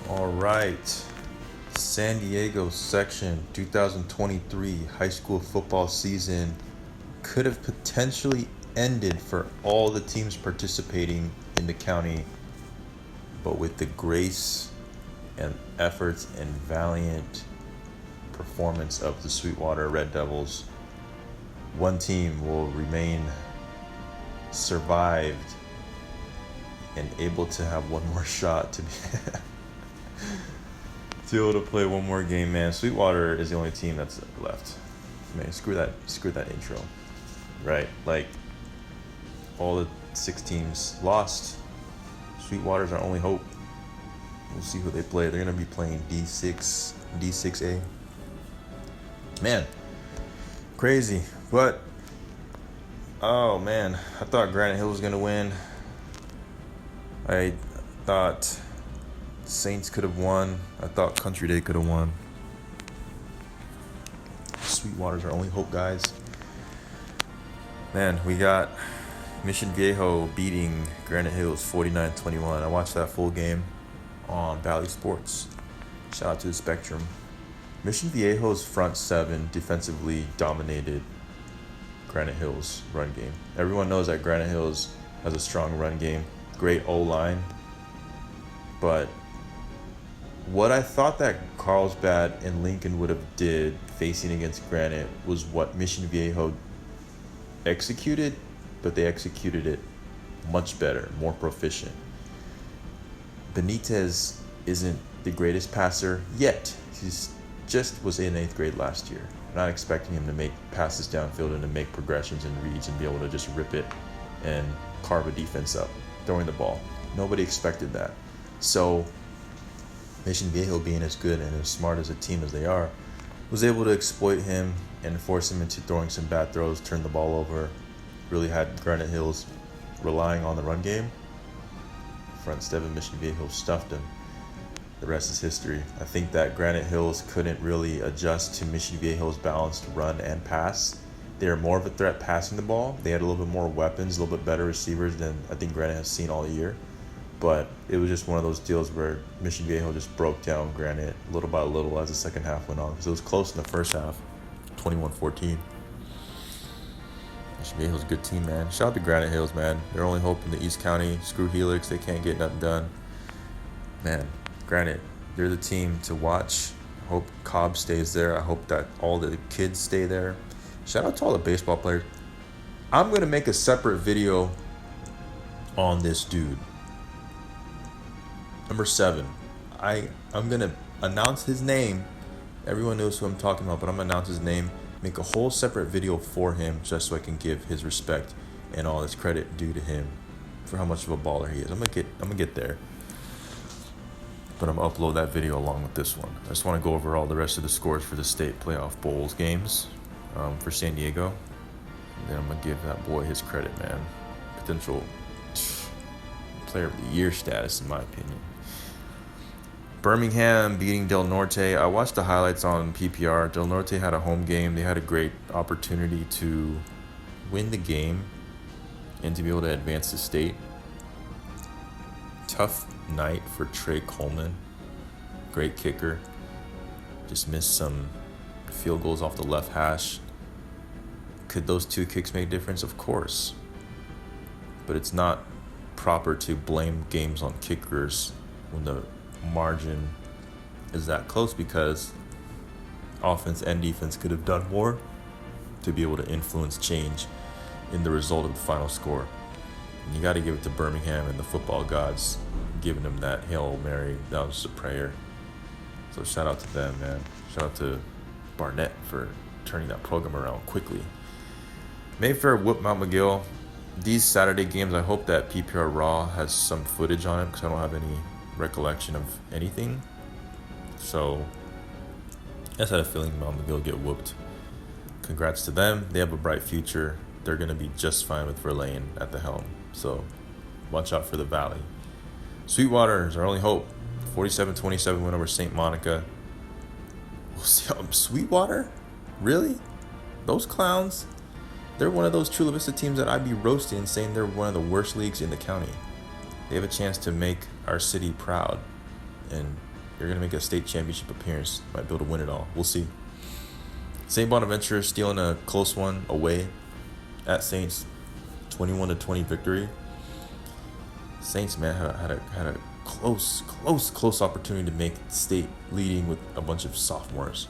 All right. San Diego section 2023 high school football season could have potentially ended for all the teams participating in the county, but with the grace and efforts and valiant performance of the Sweetwater Red Devils, one team will remain survived and able to have one more shot to be to be able to play one more game, man. Sweetwater is the only team that's left. Man, screw that intro. Right? Like, all the 6 teams lost. Sweetwater's our only hope. We'll see who they play. They're gonna be playing D6A. Man, crazy. But oh man, I thought Granite Hill was gonna win. I thought Saints could have won. I thought Country Day could have won. Sweetwater's our only hope, guys. Man, we got Mission Viejo beating Granite Hills 49-21. I watched that full game on Valley Sports. Shout out to the Spectrum. Mission Viejo's front 7 defensively dominated Granite Hills' run game. Everyone knows that Granite Hills has a strong run game, great O-line, but what I thought that Carlsbad and Lincoln would have did facing against Granite was what Mission Viejo executed, but they executed it much better, more proficient. Benitez isn't the greatest passer yet. He's just was in 8th grade last year. I'm not expecting him to make passes downfield and to make progressions and reads and be able to just rip it and carve a defense up throwing the ball. Nobody expected that. So Mission Viejo, being as good and as smart as a team as they are, was able to exploit him and force him into throwing some bad throws, turn the ball over. Really had Granite Hills relying on the run game. Front 7 Mission Viejo stuffed him. The rest is history. I think that Granite Hills couldn't really adjust to Mission Viejo's balanced run and pass. They were more of a threat passing the ball. They had a little bit more weapons, a little bit better receivers than I think Granite has seen all year. But it was just one of those deals where Mission Viejo just broke down Granite little by little as the second half went on. Because it was close in the first half, 21-14. Mission Viejo's a good team, man. Shout out to Granite Hills, man. They're only hope in the East County. Screw Helix. They can't get nothing done. Man, Granite, they're the team to watch. I hope Cobb stays there. I hope that all the kids stay there. Shout out to all the baseball players. I'm going to make a separate video on this dude. Number 7. I'm going to announce his name. Everyone knows who I'm talking about, but I'm going to announce his name. Make a whole separate video for him just so I can give his respect and all his credit due to him for how much of a baller he is. I'm gonna get there. But I'm going to upload that video along with this one. I just want to go over all the rest of the scores for the state playoff bowls games for San Diego. And then I'm going to give that boy his credit, man. Potential player of the year status, in my opinion. Birmingham beating Del Norte. I watched the highlights on PPR. Del Norte had a home game. They had a great opportunity to win the game and to be able to advance to state. Tough night for Trey Coleman. Great kicker. Just missed some field goals off the left hash. Could those 2 kicks make a difference? Of course. But it's not proper to blame games on kickers when the margin is that close, because offense and defense could have done more to be able to influence change in the result of the final score. And you got to give it to Birmingham and the football gods giving them that Hail Mary. That was just a prayer. So shout out to them, man. Shout out to Barnett for turning that program around quickly. Mayfair whooped Mount McGill. These Saturday games, I hope that PPR Raw has some footage on it, because I don't have any recollection of anything. So I just had a feeling Mount McGill will get whooped. Congrats to them. They have a bright future. They're going to be just fine with Verlaine at the helm. So watch out for the Valley. Sweetwater is our only hope. 47-27 win over St. Monica. We'll see. Sweetwater? Really? Those clowns? They're one of those Chula Vista teams that I'd be roasting, saying they're one of the worst leagues in the county. They have a chance to make our city proud and You're going to make a state championship appearance. Might be able to win it all. We'll see. St. Bonaventure stealing a close one away at Saints. 21-20 victory. Saints, man, had a close opportunity to make state, leading with a bunch of sophomores.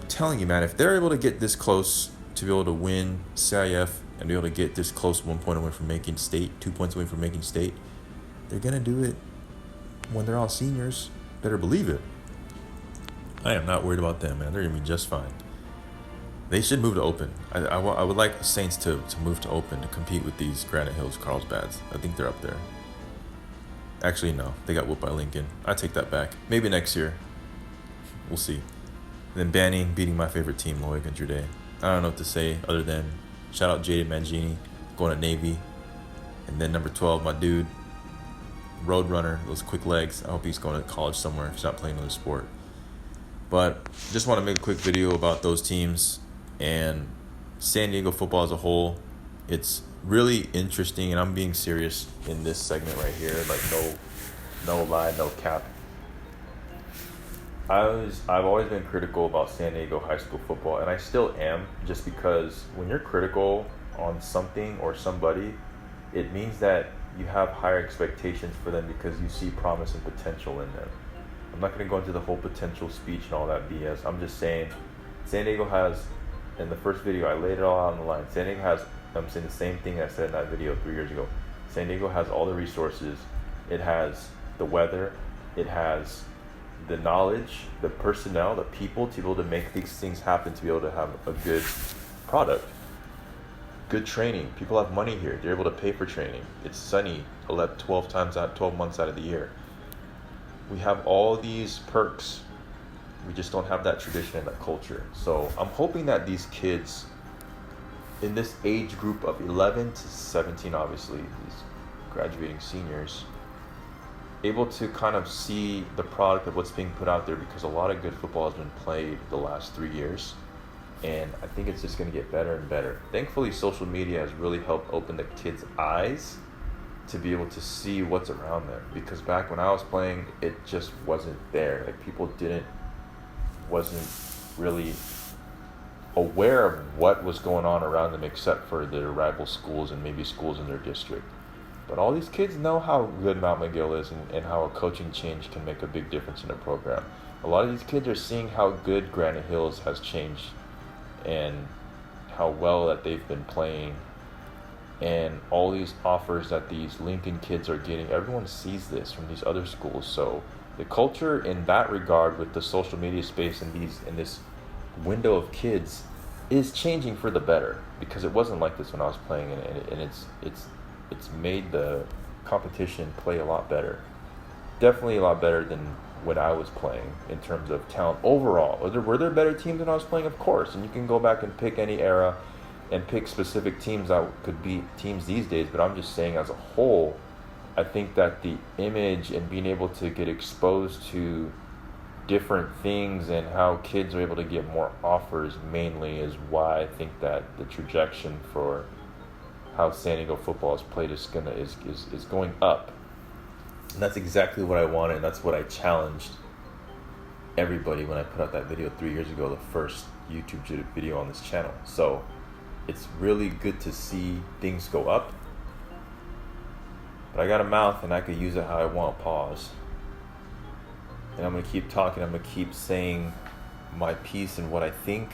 I'm telling you, man, if they're able to get this close to be able to win CIF and be able to get this close, 1 point away from making state, 2 points away from making state, they're going to do it when they're all seniors. Better believe it. I am not worried about them, man. They're going to be just fine. They should move to open. I would like Saints to move to open to compete with these Granite Hills Carlsbads. I think they're up there. Actually, no. They got whooped by Lincoln. I take that back. Maybe next year. We'll see. And then Banning beating my favorite team, Loyola Gonzaga. I don't know what to say other than shout out Jaden Mangini going to Navy. And then number 12, my dude, Roadrunner, those quick legs. I hope he's going to college somewhere if he's not playing another sport. But just want to make a quick video about those teams and San Diego football as a whole. It's really interesting, and I'm being serious in this segment right here. Like no lie, no cap. I've always been critical about San Diego high school football, and I still am, just because when you're critical on something or somebody, it means that you have higher expectations for them because you see promise and potential in them. I'm not going to go into the whole potential speech and all that BS. I'm just saying San Diego has, in the first video, I laid it all out on the line. San Diego has, I'm saying the same thing I said in that video 3 years ago. San Diego has all the resources. It has the weather. It has the knowledge, the personnel, the people to be able to make these things happen, to be able to have a good product. Good training. People have money here. They're able to pay for training. It's sunny 12 months out of the year. We have all these perks. We just don't have that tradition and that culture. So I'm hoping that these kids in this age group of 11 to 17, obviously, these graduating seniors, able to kind of see the product of what's being put out there, because a lot of good football has been played the last 3 years. And I think it's just going to get better and better. Thankfully, social media has really helped open the kids' eyes to be able to see what's around them. Because back when I was playing, it just wasn't there. Like, people wasn't really aware of what was going on around them, except for their rival schools and maybe schools in their district. But all these kids know how good Mount McGill is, and how a coaching change can make a big difference in a program. A lot of these kids are seeing how good Granite Hills has changed and how well that they've been playing, and all these offers that these Lincoln kids are getting. Everyone sees this from these other schools. So the culture in that regard, with the social media space and this window of kids, is changing for the better, because it wasn't like this when I was playing, and it's made the competition play a lot better. Definitely a lot better than when I was playing in terms of talent overall. Were there better teams when I was playing? Of course. And you can go back and pick any era and pick specific teams that could beat teams these days. But I'm just saying, as a whole, I think that the image and being able to get exposed to different things and how kids are able to get more offers mainly is why I think that the trajectory for how San Diego football is played is going up. And that's exactly what I wanted, and that's what I challenged everybody when I put out that video 3 years ago, the first YouTube video on this channel. So it's really good to see things go up. But I got a mouth, and I could use it how I want. Pause. And I'm going to keep talking. I'm going to keep saying my piece and what I think.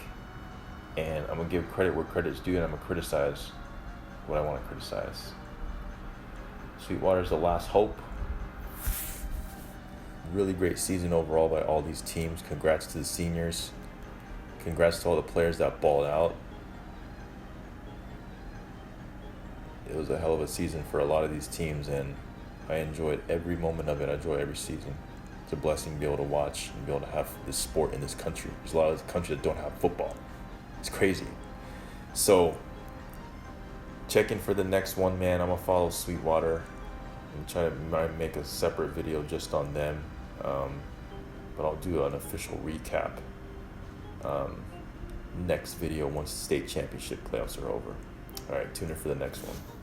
And I'm going to give credit where credit's due, and I'm going to criticize what I want to criticize. Sweetwater is the last hope. Really great season overall by all these teams. Congrats to the seniors. Congrats to all the players that balled out. It was a hell of a season for a lot of these teams, and I enjoyed every moment of it. I enjoy every season. It's a blessing to be able to watch and be able to have this sport in this country. There's a lot of countries that don't have football. It's crazy. So, check in for the next one, man. I'm going to follow Sweetwater and try to make a separate video just on them. But I'll do an official recap next video once the state championship playoffs are over. All right, tune in for the next one.